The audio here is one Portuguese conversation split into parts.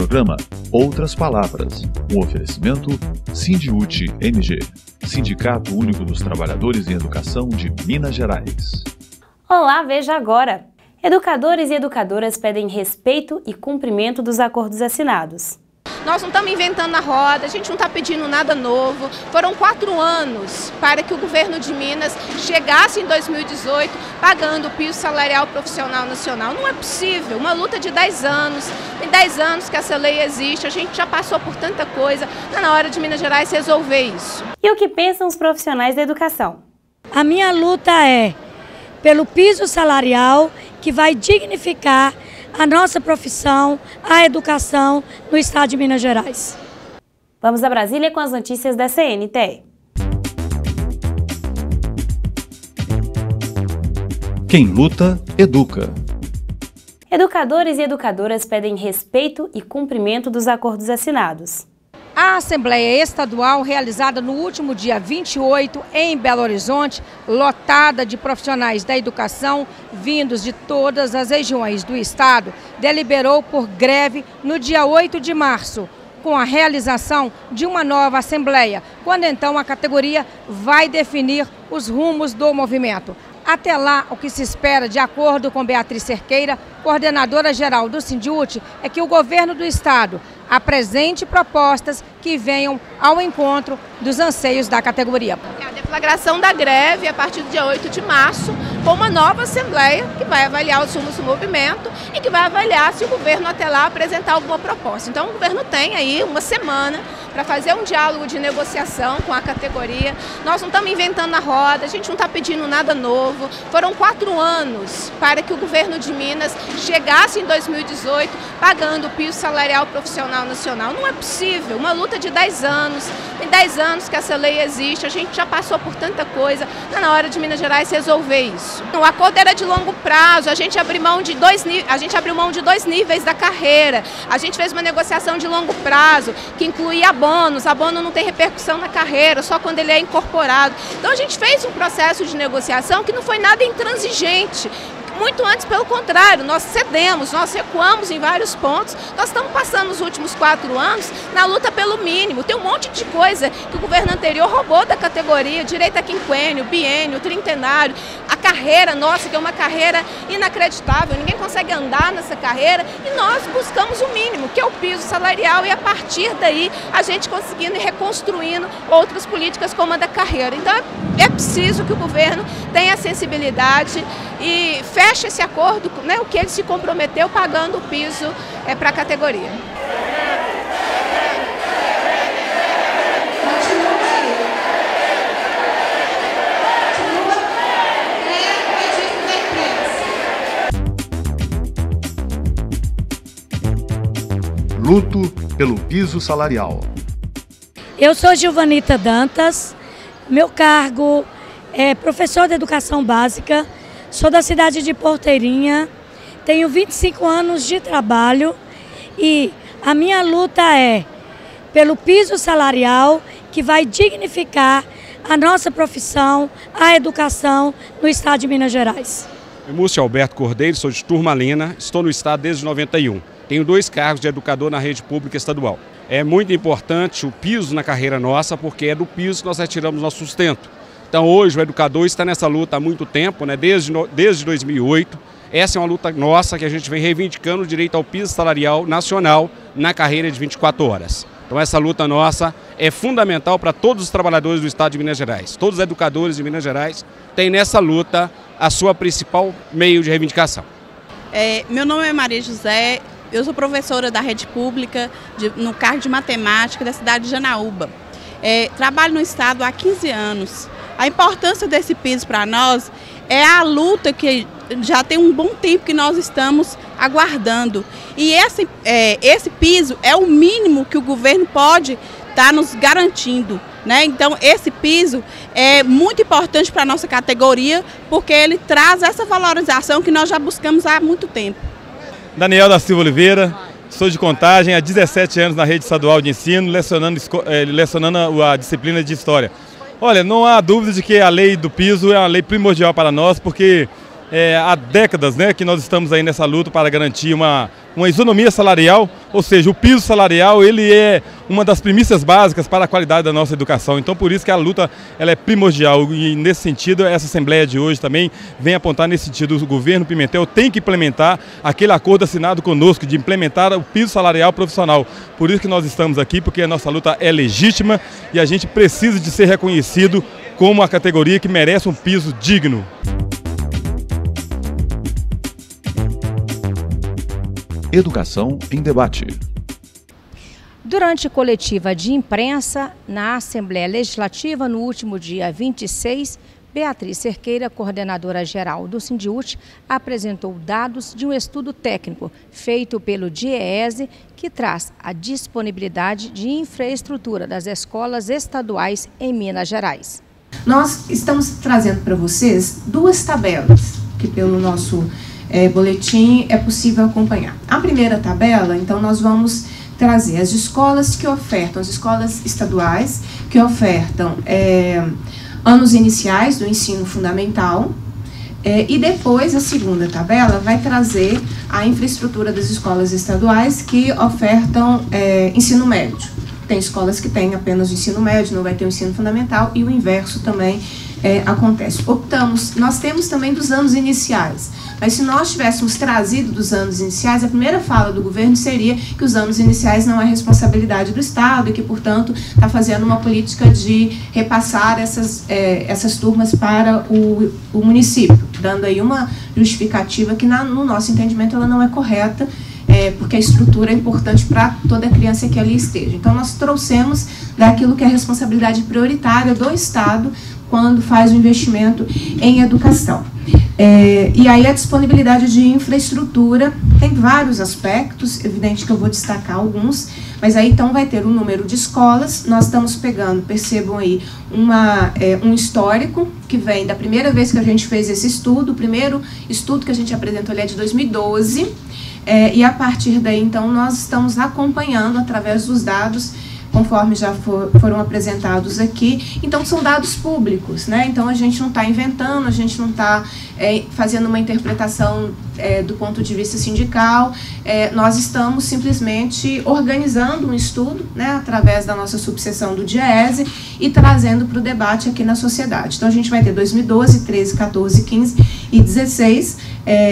programa Outras Palavras, um oferecimento Sindiúti MG, Sindicato Único dos Trabalhadores em Educação de Minas Gerais. Olá, veja agora! Educadores e educadoras pedem respeito e cumprimento dos acordos assinados. Nós não estamos inventando a roda, a gente não está pedindo nada novo. Foram 4 anos para que o governo de Minas chegasse em 2018 pagando o piso salarial profissional nacional. Não é possível, uma luta de 10 anos. Tem 10 anos que essa lei existe, a gente já passou por tanta coisa. Está na hora de Minas Gerais resolver isso. E o que pensam os profissionais da educação? A minha luta é pelo piso salarial que vai dignificar a nossa profissão, a educação no estado de Minas Gerais. Vamos a Brasília com as notícias da CNTE. Quem luta, educa. Educadores e educadoras pedem respeito e cumprimento dos acordos assinados. A Assembleia Estadual, realizada no último dia 28 em Belo Horizonte, lotada de profissionais da educação vindos de todas as regiões do estado, deliberou por greve no dia 8 de março, com a realização de uma nova Assembleia, quando então a categoria vai definir os rumos do movimento. Até lá, o que se espera, de acordo com Beatriz Cerqueira, coordenadora geral do Sindiúti, é que o governo do estado apresente propostas que venham ao encontro dos anseios da categoria. A deflagração da greve a partir do dia 8 de março, com uma nova Assembleia que vai avaliar os rumos do movimento e que vai avaliar se o governo até lá apresentar alguma proposta. Então o governo tem aí uma semana para fazer um diálogo de negociação com a categoria. Nós não estamos inventando a roda, a gente não está pedindo nada novo. Foram 4 anos para que o governo de Minas chegasse em 2018 pagando o piso salarial profissional nacional. Não é possível, uma luta de 10 anos. Tem 10 anos que essa lei existe, a gente já passou por tanta coisa. Está na hora de Minas Gerais resolver isso. O acordo era de longo prazo, a gente abriu mão de 2 níveis da carreira. A gente fez uma negociação de longo prazo que incluía bônus. A bônus não tem repercussão na carreira, só quando ele é incorporado. Então a gente fez um processo de negociação que não foi nada intransigente. Muito antes, pelo contrário, nós cedemos, nós recuamos em vários pontos. Nós estamos passando os últimos 4 anos na luta pelo mínimo. Tem um monte de coisa que o governo anterior roubou da categoria, direito a quinquênio, biênio, trintenário, a carreira nossa, que é uma carreira inacreditável, ninguém consegue andar nessa carreira, e nós buscamos o mínimo, que é o piso salarial, e a partir daí a gente conseguindo e reconstruindo outras políticas como a da carreira. Então é preciso que o governo tenha sensibilidade e feche esse acordo, né, o que ele se comprometeu pagando o piso para a categoria. Luto pelo piso salarial. Eu sou Gilvanita Dantas, meu cargo é professor de educação básica, sou da cidade de Porteirinha, tenho 25 anos de trabalho e a minha luta é pelo piso salarial que vai dignificar a nossa profissão, a educação no estado de Minas Gerais. Eu me chamo Alberto Cordeiro, sou de Turmalina, estou no estado desde 91. Tenho 2 cargos de educador na rede pública estadual. É muito importante o piso na carreira nossa, porque é do piso que nós retiramos nosso sustento. Então hoje o educador está nessa luta há muito tempo, né? desde 2008. Essa é uma luta nossa que a gente vem reivindicando o direito ao piso salarial nacional na carreira de 24 horas. Então essa luta nossa é fundamental para todos os trabalhadores do estado de Minas Gerais. Todos os educadores de Minas Gerais têm nessa luta a sua principal meio de reivindicação. Meu nome é Maria José, eu sou professora da rede pública no cargo de matemática da cidade de Janaúba. Trabalho no estado há 15 anos. A importância desse piso para nós é a luta que já tem um bom tempo que nós estamos aguardando. E esse piso é o mínimo que o governo pode estar nos garantindo, né? Então esse piso é muito importante para a nossa categoria, porque ele traz essa valorização que nós já buscamos há muito tempo. Daniel da Silva Oliveira, sou de Contagem, há 17 anos na rede estadual de ensino, lecionando a disciplina de História. Olha, não há dúvida de que a lei do piso é uma lei primordial para nós, porque há décadas, né, que nós estamos aí nessa luta para garantir uma isonomia salarial, ou seja, o piso salarial ele é uma das premissas básicas para a qualidade da nossa educação. Então, por isso que a luta ela é primordial e, nesse sentido, essa Assembleia de hoje também vem apontar nesse sentido. O governo Pimentel tem que implementar aquele acordo assinado conosco de implementar o piso salarial profissional. Por isso que nós estamos aqui, porque a nossa luta é legítima e a gente precisa de ser reconhecido como a categoria que merece um piso digno. Educação em debate. Durante coletiva de imprensa na Assembleia Legislativa, no último dia 26, Beatriz Cerqueira, coordenadora geral do Sindiúti, apresentou dados de um estudo técnico feito pelo DIEESE que traz a disponibilidade de infraestrutura das escolas estaduais em Minas Gerais. Nós estamos trazendo para vocês duas tabelas que pelo nosso boletim é possível acompanhar. A primeira tabela, então, nós vamos trazer as escolas que ofertam, as escolas estaduais que ofertam anos iniciais do ensino fundamental, e depois a segunda tabela vai trazer a infraestrutura das escolas estaduais que ofertam ensino médio. Tem escolas que têm apenas o ensino médio, não vai ter o ensino fundamental, e o inverso também acontece. Nós temos também dos anos iniciais, mas se nós tivéssemos trazido dos anos iniciais, a primeira fala do governo seria que os anos iniciais não é responsabilidade do Estado e que, portanto, está fazendo uma política de repassar essas turmas para o município, dando aí uma justificativa que, no nosso entendimento, ela não é correta, porque a estrutura é importante para toda criança que ali esteja. Então, nós trouxemos daquilo que é a responsabilidade prioritária do Estado quando faz o investimento em educação. E aí a disponibilidade de infraestrutura tem vários aspectos, evidente que eu vou destacar alguns, mas aí então vai ter o número de escolas. Nós estamos pegando, percebam aí, um histórico que vem da primeira vez que a gente fez esse estudo. O primeiro estudo que a gente apresentou ali é de 2012, e a partir daí então nós estamos acompanhando através dos dados conforme já foram apresentados aqui. Então, são dados públicos, né? Então, a gente não está inventando, a gente não está fazendo uma interpretação do ponto de vista sindical. Nós estamos simplesmente organizando um estudo, né, através da nossa subseção do DIEESE e trazendo para o debate aqui na sociedade. Então, a gente vai ter 2012, 13, 14, 15 e 16,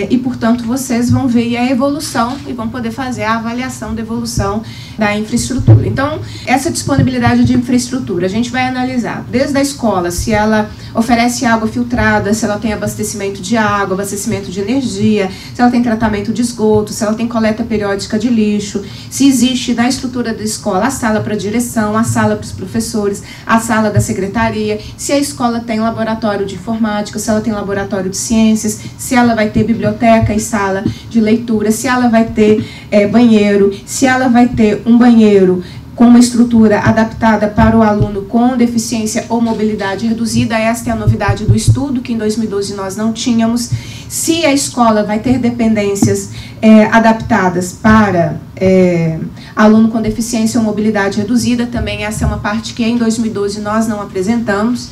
e, portanto, vocês vão ver a evolução e vão poder fazer a avaliação da evolução da infraestrutura. Então, essa disponibilidade de infraestrutura, a gente vai analisar desde a escola, se ela oferece água filtrada, se ela tem abastecimento de água, abastecimento de energia, se ela tem tratamento de esgoto, se ela tem coleta periódica de lixo, se existe na estrutura da escola a sala para a direção, a sala para os professores, a sala da secretaria, se a escola tem laboratório de informática, se ela tem laboratório de ciências, se ela vai ter biblioteca e sala de leitura, se ela vai ter banheiro, se ela vai ter um banheiro com uma estrutura adaptada para o aluno com deficiência ou mobilidade reduzida. Esta é a novidade do estudo, que em 2012 nós não tínhamos. Se a escola vai ter dependências adaptadas para aluno com deficiência ou mobilidade reduzida, também essa é uma parte que em 2012 nós não apresentamos.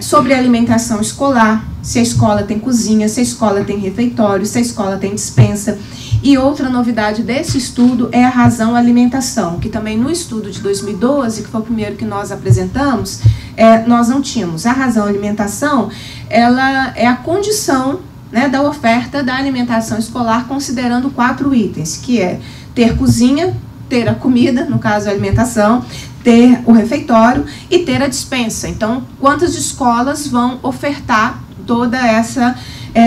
Sobre a alimentação escolar, se a escola tem cozinha, se a escola tem refeitório, se a escola tem despensa. E outra novidade desse estudo é a razão alimentação, que também no estudo de 2012, que foi o primeiro que nós apresentamos, nós não tínhamos. A razão alimentação, ela é a condição, né, da oferta da alimentação escolar, considerando 4 itens, que é ter cozinha, ter a comida, no caso a alimentação, ter o refeitório e ter a despensa. Então, quantas escolas vão ofertar toda essa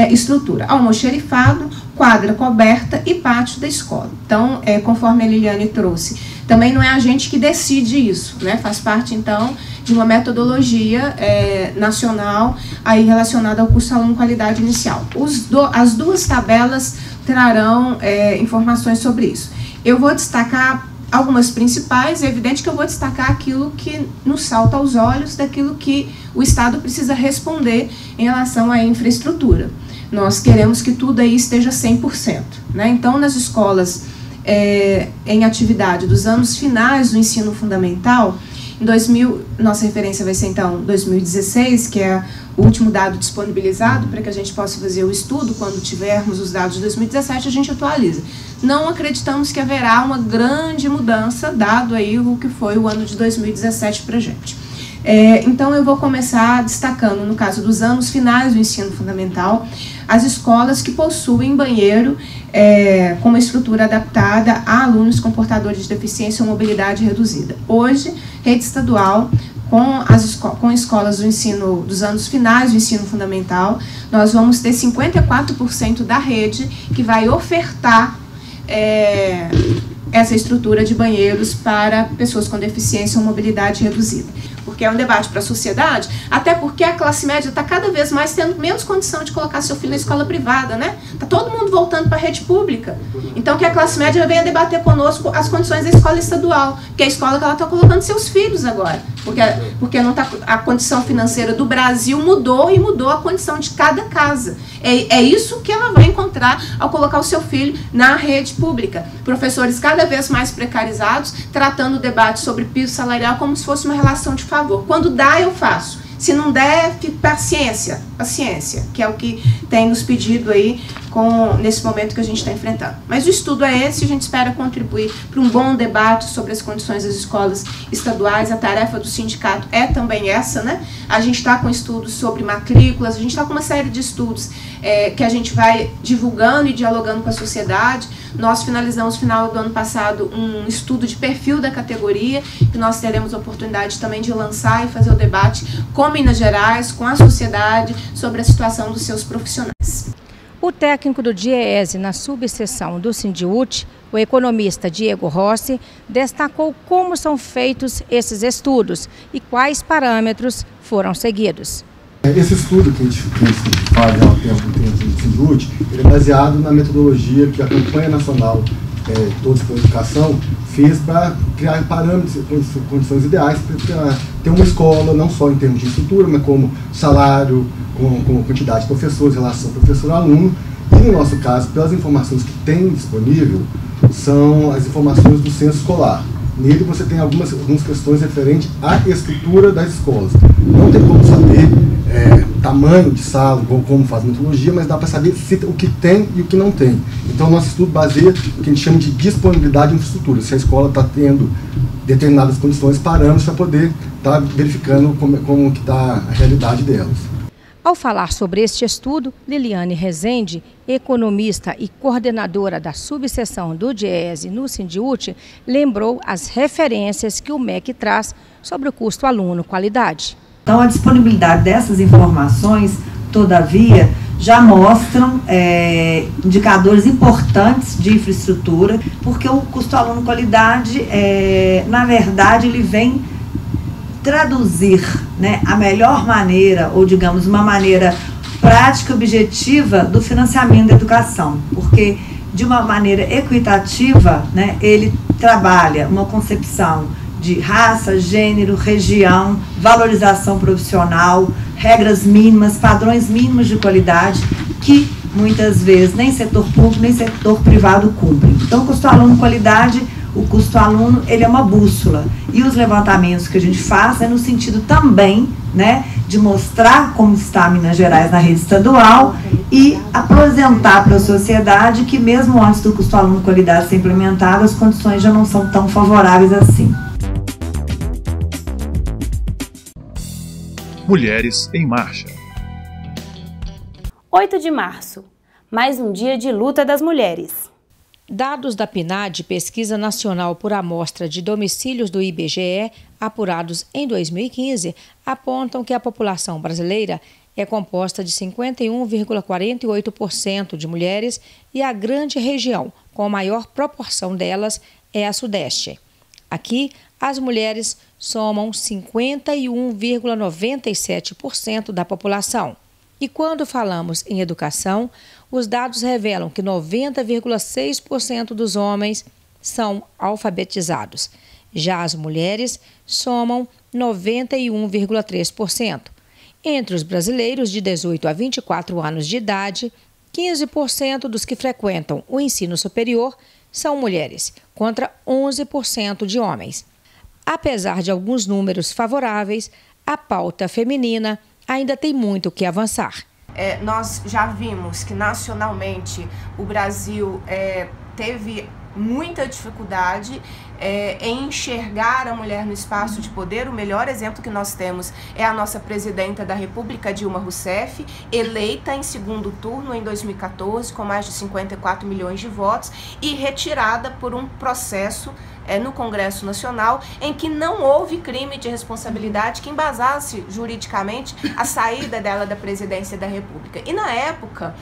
estrutura? Almoxerifado, quadra coberta e pátio da escola. Então, conforme a Liliane trouxe, também não é a gente que decide isso, né? Faz parte, então, de uma metodologia nacional aí relacionada ao curso Aluno Qualidade Inicial. As duas tabelas trarão informações sobre isso. Eu vou destacar algumas principais. É evidente que eu vou destacar aquilo que nos salta aos olhos, daquilo que o Estado precisa responder em relação à infraestrutura. Nós queremos que tudo aí esteja 100%, né? Então, nas escolas em atividade dos anos finais do ensino fundamental, Nossa referência vai ser então 2016, que é o último dado disponibilizado, para que a gente possa fazer o estudo. Quando tivermos os dados de 2017, a gente atualiza. Não acreditamos que haverá uma grande mudança, dado aí o que foi o ano de 2017 para a gente. Então eu vou começar destacando, no caso dos anos finais do ensino fundamental, as escolas que possuem banheiro com uma estrutura adaptada a alunos com portadores de deficiência ou mobilidade reduzida. Hoje, rede estadual, com escolas do ensino dos anos finais do ensino fundamental, nós vamos ter 54% da rede que vai ofertar essa estrutura de banheiros para pessoas com deficiência ou mobilidade reduzida. Porque é um debate para a sociedade, até porque a classe média está cada vez mais tendo menos condição de colocar seu filho na escola privada, né? Está todo mundo voltando para a rede pública. Então que a classe média venha debater conosco as condições da escola estadual, que é a escola que ela está colocando seus filhos agora. Porque não tá, a condição financeira do Brasil mudou e mudou a condição de cada casa. É isso que ela vai encontrar ao colocar o seu filho na rede pública. Professores cada vez mais precarizados, tratando o debate sobre piso salarial como se fosse uma relação de favor. Quando dá, eu faço. Se não der, paciência, que é o que tem nos pedido aí nesse momento que a gente está enfrentando. Mas o estudo é esse, a gente espera contribuir para um bom debate sobre as condições das escolas estaduais. A tarefa do sindicato é também essa, né? A gente está com estudos sobre matrículas, a gente está com uma série de estudos que a gente vai divulgando e dialogando com a sociedade. Nós finalizamos no final do ano passado um estudo de perfil da categoria, que nós teremos a oportunidade também de lançar e fazer o debate com Minas Gerais, com a sociedade, sobre a situação dos seus profissionais. O técnico do DIEESE na subseção do Sindiúti, o economista Diego Rossi, destacou como são feitos esses estudos e quais parâmetros foram seguidos. Esse estudo que a gente faz há um tempo no Sindiúti, ele é baseado na metodologia que a Campanha Nacional Todos pela Educação fez para criar parâmetros e condições ideais para ter uma escola, não só em termos de estrutura, mas como salário, com quantidade de professores, relação professor-aluno. E no nosso caso, pelas informações que tem disponível, são as informações do censo escolar. Nele você tem algumas questões referentes à estrutura das escolas. Não tem como saber tamanho de sala, como faz a metodologia, mas dá para saber o que tem e o que não tem. Então o nosso estudo baseia o que a gente chama de disponibilidade de infraestrutura. Se a escola está tendo determinadas condições, parâmetros para poder estar verificando como que está a realidade delas. Ao falar sobre este estudo, Liliane Rezende, economista e coordenadora da subseção do DIEESE no Sindiúti, lembrou as referências que o MEC traz sobre o custo aluno-qualidade. Então, a disponibilidade dessas informações, todavia, já mostram indicadores importantes de infraestrutura, porque o custo aluno-qualidade, na verdade, ele vem traduzir, né, a melhor maneira, ou digamos, uma maneira prática e objetiva do financiamento da educação, porque de uma maneira equitativa, né, ele trabalha uma concepção de raça, gênero, região, valorização profissional, regras mínimas, padrões mínimos de qualidade que muitas vezes nem setor público nem setor privado cumprem. Então, o custo aluno-qualidade, o custo aluno, ele é uma bússola. E os levantamentos que a gente faz é no sentido também, né, de mostrar como está Minas Gerais na rede estadual e apresentar para a sociedade que mesmo antes do custo aluno-qualidade ser implementado, as condições já não são tão favoráveis assim. Mulheres em Marcha. 8 de março, mais um dia de luta das mulheres. Dados da PNAD, Pesquisa Nacional por Amostra de Domicílios do IBGE, apurados em 2015, apontam que a população brasileira é composta de 51,48% de mulheres e a grande região com a maior proporção delas é a Sudeste. Aqui, as mulheres somam 51,97% da população. E quando falamos em educação, os dados revelam que 90,6% dos homens são alfabetizados. Já as mulheres somam 91,3%. Entre os brasileiros de 18 a 24 anos de idade, 15% dos que frequentam o ensino superior são mulheres, contra 11% de homens. Apesar de alguns números favoráveis, a pauta feminina ainda tem muito o que avançar. Nós já vimos que nacionalmente o Brasil teve muita dificuldade em enxergar a mulher no espaço de poder. O melhor exemplo que nós temos é a nossa presidenta da República, Dilma Rousseff, eleita em segundo turno em 2014 com mais de 54 milhões de votos e retirada por um processo no Congresso Nacional em que não houve crime de responsabilidade que embasasse juridicamente a saída dela da presidência da República. E na época,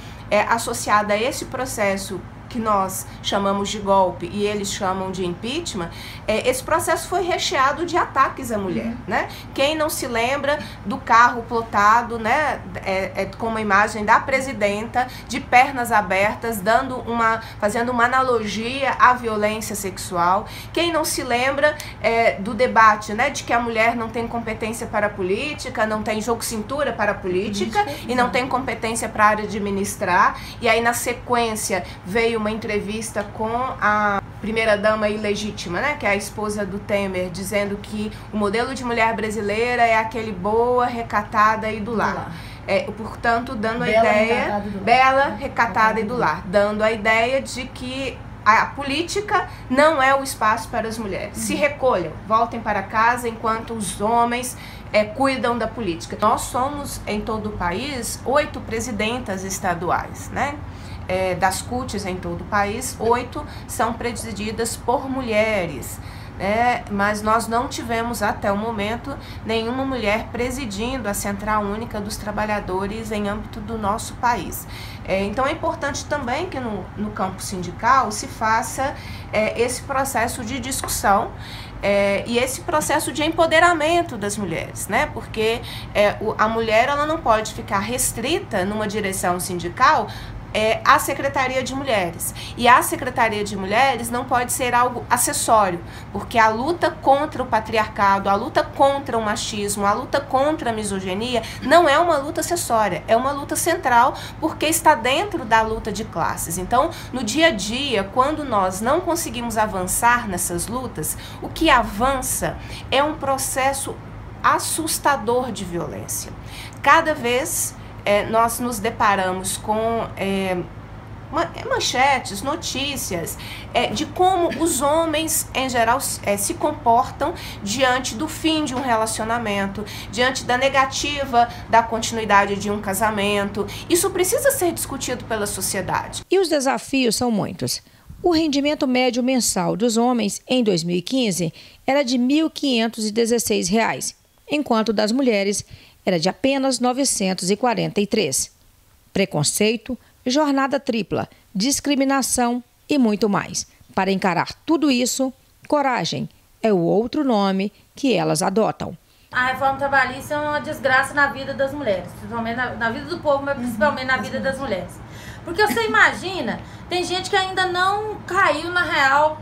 associada a esse processo que nós chamamos de golpe e eles chamam de impeachment, esse processo foi recheado de ataques à mulher, né? Quem não se lembra do carro plotado, né, com uma imagem da presidenta de pernas abertas, fazendo uma analogia à violência sexual? Quem não se lembra do debate, né, de que a mulher não tem competência para a política, não tem jogo-cintura para a política e não tem competência para a área de administrar? E aí, na sequência, veio uma entrevista com a primeira-dama ilegítima, né, que é a esposa do Temer, dizendo que o modelo de mulher brasileira é aquele boa, recatada e do lar. Portanto, dando a ideia, bela, recatada e do lar, dando a ideia de que a política não é o espaço para as mulheres. Se recolham, voltem para casa enquanto os homens cuidam da política. Nós somos, em todo o país, 8 presidentas estaduais, né? Das CUTs em todo o país, 8 são presididas por mulheres, né? Mas nós não tivemos até o momento nenhuma mulher presidindo a Central Única dos Trabalhadores em âmbito do nosso país. Então é importante também que no campo sindical se faça esse processo de discussão e esse processo de empoderamento das mulheres, né? Porque a mulher ela não pode ficar restrita numa direção sindical a Secretaria de Mulheres. E a Secretaria de Mulheres não pode ser algo acessório, porque a luta contra o patriarcado, a luta contra o machismo, a luta contra a misoginia não é uma luta acessória, é uma luta central, porque está dentro da luta de classes. Então, no dia a dia, quando nós não conseguimos avançar nessas lutas, o que avança é um processo assustador de violência. Cada vez nós nos deparamos com manchetes, notícias de como os homens, em geral, se comportam diante do fim de um relacionamento, diante da negativa da continuidade de um casamento. Isso precisa ser discutido pela sociedade. E os desafios são muitos. O rendimento médio mensal dos homens em 2015 era de R$ 1.516, enquanto o das mulheres era de apenas 943. Preconceito, jornada tripla, discriminação e muito mais. Para encarar tudo isso, coragem é o outro nome que elas adotam. A reforma trabalhista é uma desgraça na vida das mulheres, principalmente na vida do povo, mas principalmente na vida das mulheres. Porque você imagina, tem gente que ainda não caiu na real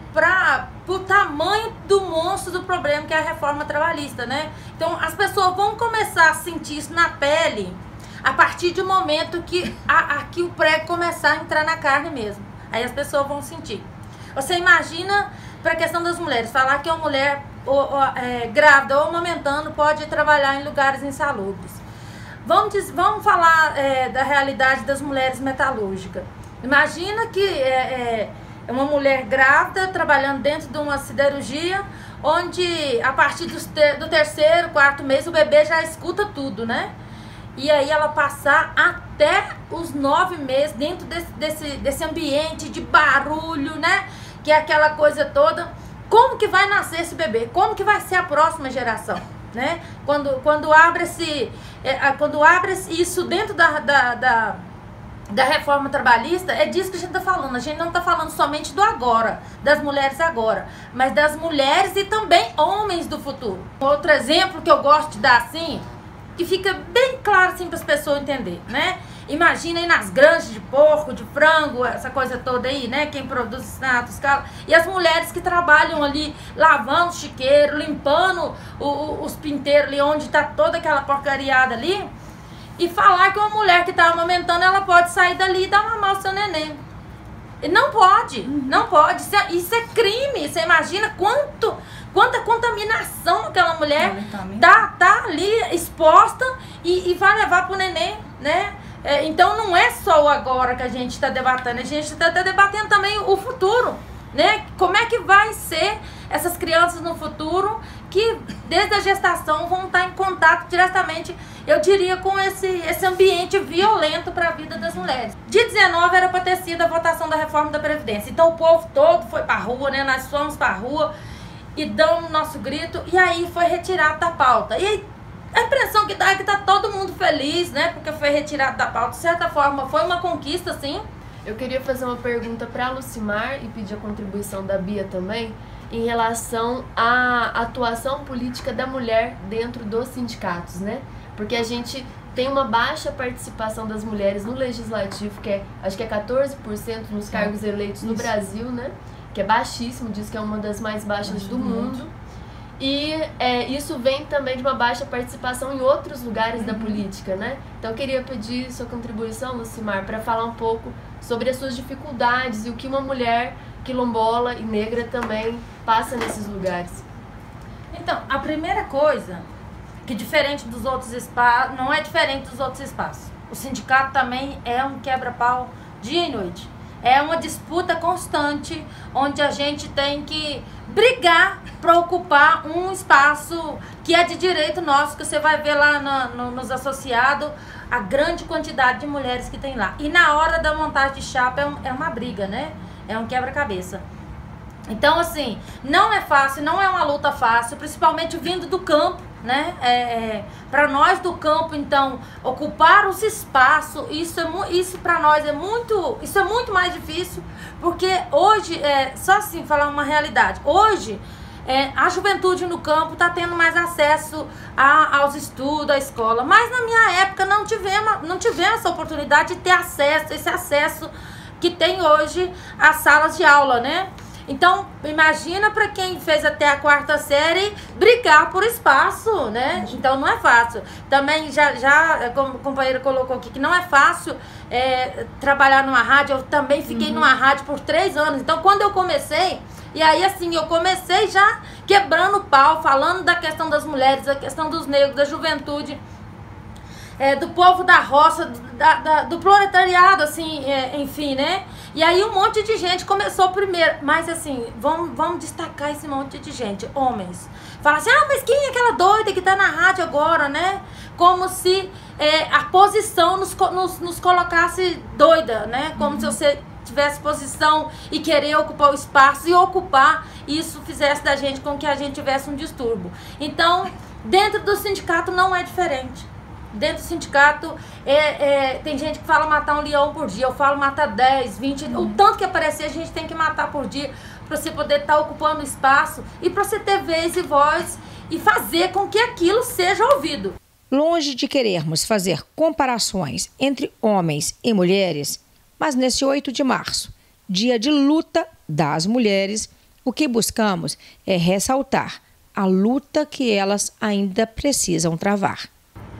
pro tamanho do monstro do problema que é a reforma trabalhista, né? Então as pessoas vão começar a sentir isso na pele a partir do momento que o prego começar a entrar na carne mesmo. Aí as pessoas vão sentir. Você imagina, para a questão das mulheres, falar que uma mulher grávida ou amamentando pode trabalhar em lugares insalubres. Vamos falar da realidade das mulheres metalúrgicas. Imagina que é uma mulher grávida trabalhando dentro de uma siderurgia, onde a partir do terceiro, quarto mês o bebê já escuta tudo, né? E aí ela passar até os 9 meses dentro desse ambiente de barulho, né? Que é aquela coisa toda. Como que vai nascer esse bebê? Como que vai ser a próxima geração? Né? Quando abre isso dentro da reforma trabalhista, é disso que a gente está falando. A gente não está falando somente do agora, das mulheres agora, mas das mulheres e também homens do futuro. Outro exemplo que eu gosto de dar assim, que fica bem claro assim, para as pessoas entenderem, né? Imagina aí nas granjas de porco, de frango, essa coisa toda aí, né? Quem produz e as mulheres que trabalham ali lavando o chiqueiro, limpando os pinteiros ali onde tá toda aquela porcariada ali, e falar que uma mulher que tá amamentando, ela pode sair dali e dar mamar o seu neném. E não pode, não pode. Isso é crime. Você imagina quanta contaminação aquela mulher tá ali exposta e vai levar pro neném, né? Então não é só o agora que a gente está debatendo, a gente está debatendo também o futuro, né? Como é que vai ser essas crianças no futuro que desde a gestação vão estar em contato diretamente, eu diria, com esse ambiente violento para a vida das mulheres. Dia 19 era para ter sido a votação da reforma da Previdência, então o povo todo foi para a rua, né? Nós fomos para a rua e damos nosso grito, e aí foi retirado da pauta. E aí, a impressão que dá é que tá todo mundo feliz, né? Porque foi retirado da pauta. De certa forma, foi uma conquista, sim. Eu queria fazer uma pergunta para a Lucimar e pedir a contribuição da Bia também, em relação à atuação política da mulher dentro dos sindicatos, né? Porque a gente tem uma baixa participação das mulheres no legislativo, que acho que é 14% nos cargos eleitos no Brasil, né? Que é baixíssimo, diz que é uma das mais baixas do mundo. E isso vem também de uma baixa participação em outros lugares da política, né? Então eu queria pedir sua contribuição, Lucimar, para falar um pouco sobre as suas dificuldades e o que uma mulher quilombola e negra também passa nesses lugares. Então, a primeira coisa, que diferente dos outros espaços, não é diferente dos outros espaços. O sindicato também é um quebra-pau dia e noite. É uma disputa constante, onde a gente tem que brigar para ocupar um espaço que é de direito nosso, que você vai ver lá nos associados, a grande quantidade de mulheres que tem lá. E na hora da montagem de chapa é uma briga, né? É um quebra-cabeça. Então, assim, não é fácil, não é uma luta fácil, principalmente vindo do campo, né? Para nós do campo, então, ocupar os espaços, isso para nós é muito mais difícil, porque hoje, só assim, falar uma realidade, hoje a juventude no campo está tendo mais acesso aos estudos, à escola, mas na minha época não tivemos essa oportunidade de ter esse acesso que tem hoje às salas de aula, né? Então, imagina para quem fez até a 4ª série brigar por espaço, né? Então, não é fácil. Também, como a companheira colocou aqui, que não é fácil trabalhar numa rádio. Eu também fiquei numa rádio por 3 anos. Então, quando eu comecei, e aí, assim, eu comecei já quebrando o pau, falando da questão das mulheres, da questão dos negros, da juventude, do povo da roça, do proletariado, assim, enfim, né? E aí um monte de gente começou primeiro, mas assim, vamos destacar esse monte de gente, homens. Fala assim, mas quem é aquela doida que tá na rádio agora, né? Como se a posição nos colocasse doida, né? Como se você tivesse posição e querer ocupar o espaço e ocupar, isso fizesse da gente com que a gente tivesse um distúrbio. Então, dentro do sindicato não é diferente. Dentro do sindicato, tem gente que fala matar um leão por dia, eu falo matar 10, 20, o tanto que aparecer a gente tem que matar por dia para você poder estar ocupando espaço e para você ter vez e voz e fazer com que aquilo seja ouvido. Longe de querermos fazer comparações entre homens e mulheres, mas nesse 8 de março, dia de luta das mulheres, o que buscamos é ressaltar a luta que elas ainda precisam travar.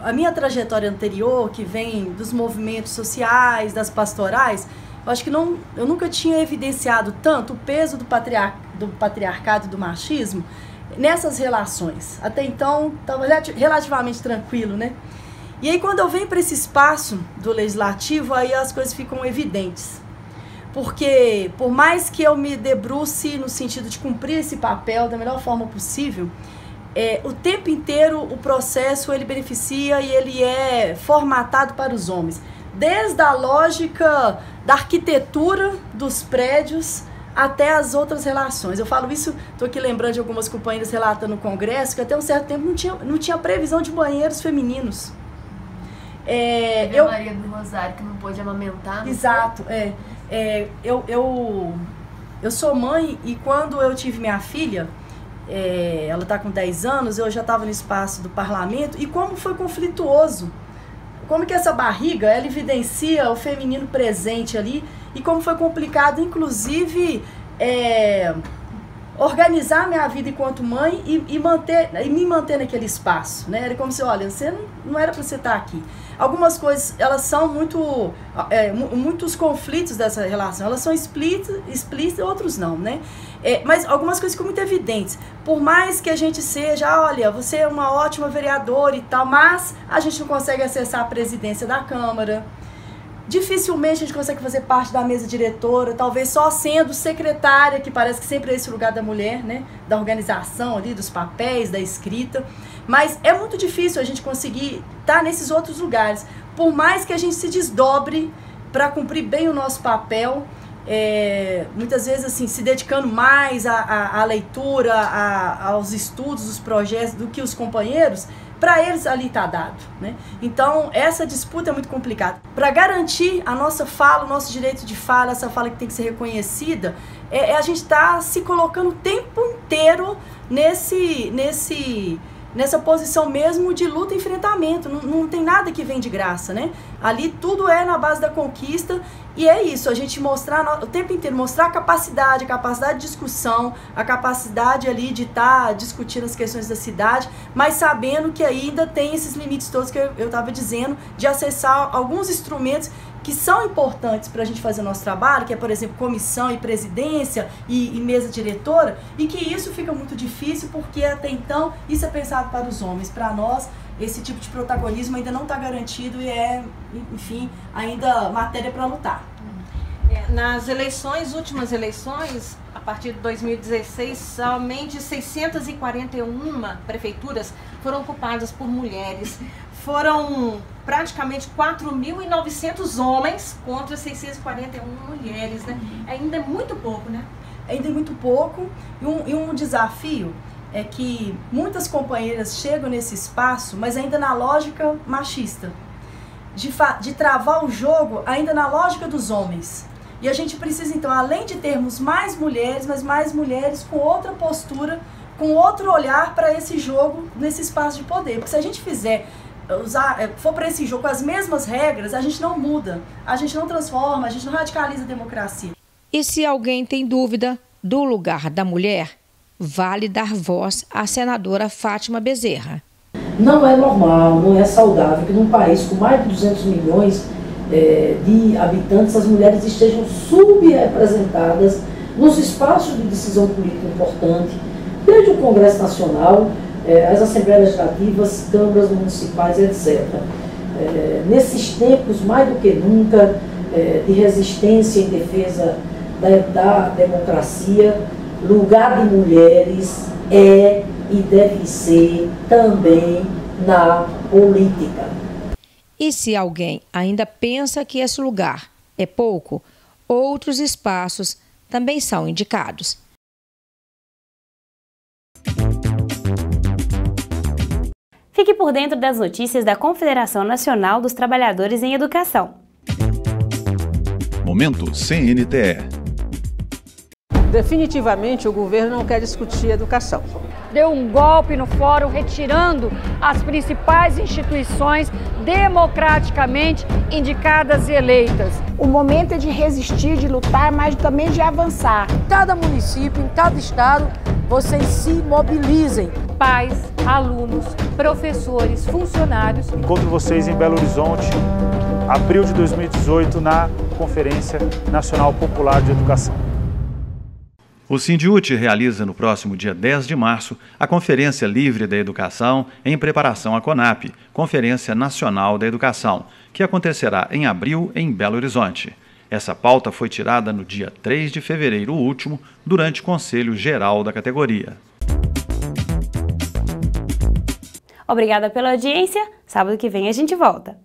A minha trajetória anterior, que vem dos movimentos sociais, das pastorais, eu acho que eu nunca tinha evidenciado tanto o peso do patriarcado e do machismo nessas relações. Até então, estava relativamente tranquilo, né? E aí, quando eu venho para esse espaço do legislativo, aí as coisas ficam evidentes. Porque, por mais que eu me debruce no sentido de cumprir esse papel da melhor forma possível, o tempo inteiro o processo ele beneficia e ele é formatado para os homens. Desde a lógica da arquitetura dos prédios até as outras relações. Eu falo isso, estou aqui lembrando de algumas companheiras relatando no congresso, que até um certo tempo não tinha previsão de banheiros femininos. Maria do Rosário, que não pôde amamentar. Exato. Eu sou mãe e quando eu tive minha filha, ela está com 10 anos, eu já estava no espaço do parlamento, e como foi conflituoso, como que essa barriga, ela evidencia o feminino presente ali, e como foi complicado, inclusive, organizar minha vida enquanto mãe e me manter naquele espaço, né? Era como se, olha, você não era para você estar aqui. Algumas coisas, elas são muitos conflitos dessa relação, elas são explícitas, outros não, né? Mas algumas coisas ficam muito evidentes. Por mais que a gente seja, olha, você é uma ótima vereadora e tal, mas a gente não consegue acessar a presidência da Câmara. Dificilmente a gente consegue fazer parte da mesa diretora, talvez só sendo secretária, que parece que sempre é esse lugar da mulher, né? Da organização ali, dos papéis, da escrita. Mas é muito difícil a gente conseguir estar nesses outros lugares. Por mais que a gente se desdobre para cumprir bem o nosso papel, muitas vezes assim, se dedicando mais à leitura, aos estudos, os projetos do que os companheiros, para eles ali está dado, né? Então, essa disputa é muito complicada. Para garantir a nossa fala, o nosso direito de fala, essa fala que tem que ser reconhecida, a gente está se colocando o tempo inteiro nessa posição mesmo de luta e enfrentamento. Não tem nada que vem de graça, né? Ali tudo é na base da conquista e é isso, a gente mostrar o tempo inteiro, mostrar a capacidade de discussão, a capacidade ali de estar discutindo as questões da cidade, mas sabendo que ainda tem esses limites todos que eu estava dizendo, de acessar alguns instrumentos que são importantes para a gente fazer o nosso trabalho, que é, por exemplo, comissão e presidência e mesa diretora, e que isso fica muito difícil porque até então isso é pensado para os homens. Para nós, esse tipo de protagonismo ainda não está garantido e enfim, ainda matéria para lutar. Nas últimas eleições, a partir de 2016, somente 641 prefeituras foram ocupadas por mulheres. Foram praticamente 4.900 homens contra 641 mulheres, né? Ainda é muito pouco, né? Ainda é muito pouco. E um desafio é que muitas companheiras chegam nesse espaço, mas ainda na lógica machista. De travar o jogo ainda na lógica dos homens. E a gente precisa, então, além de termos mais mulheres, mas mais mulheres com outra postura, com outro olhar para esse jogo, nesse espaço de poder. Porque se a gente for para esse jogo com as mesmas regras, a gente não muda, a gente não transforma, a gente não radicaliza a democracia. E se alguém tem dúvida do lugar da mulher, vale dar voz à senadora Fátima Bezerra. Não é normal, não é saudável que num país com mais de 200 milhões de habitantes, as mulheres estejam subrepresentadas nos espaços de decisão política importante, desde o Congresso Nacional, as Assembleias Legislativas, câmaras municipais, etc. Nesses tempos, mais do que nunca, de resistência em defesa da democracia, lugar de mulheres é e deve ser também na política. E se alguém ainda pensa que esse lugar é pouco, outros espaços também são indicados. Fique por dentro das notícias da Confederação Nacional dos Trabalhadores em Educação. Momento CNTE. Definitivamente o governo não quer discutir educação. Deu um golpe no fórum, retirando as principais instituições democraticamente indicadas e eleitas. O momento é de resistir, de lutar, mas também de avançar. Em cada município, em cada estado, vocês se mobilizem. Pais, alunos, professores, funcionários. Encontro vocês em Belo Horizonte, abril de 2018, na Conferência Nacional Popular de Educação. O Sindiúti realiza no próximo dia 10 de março a Conferência Livre da Educação em preparação à CONAP, Conferência Nacional da Educação, que acontecerá em abril em Belo Horizonte. Essa pauta foi tirada no dia 3 de fevereiro último, durante o Conselho Geral da categoria. Obrigada pela audiência. Sábado que vem a gente volta.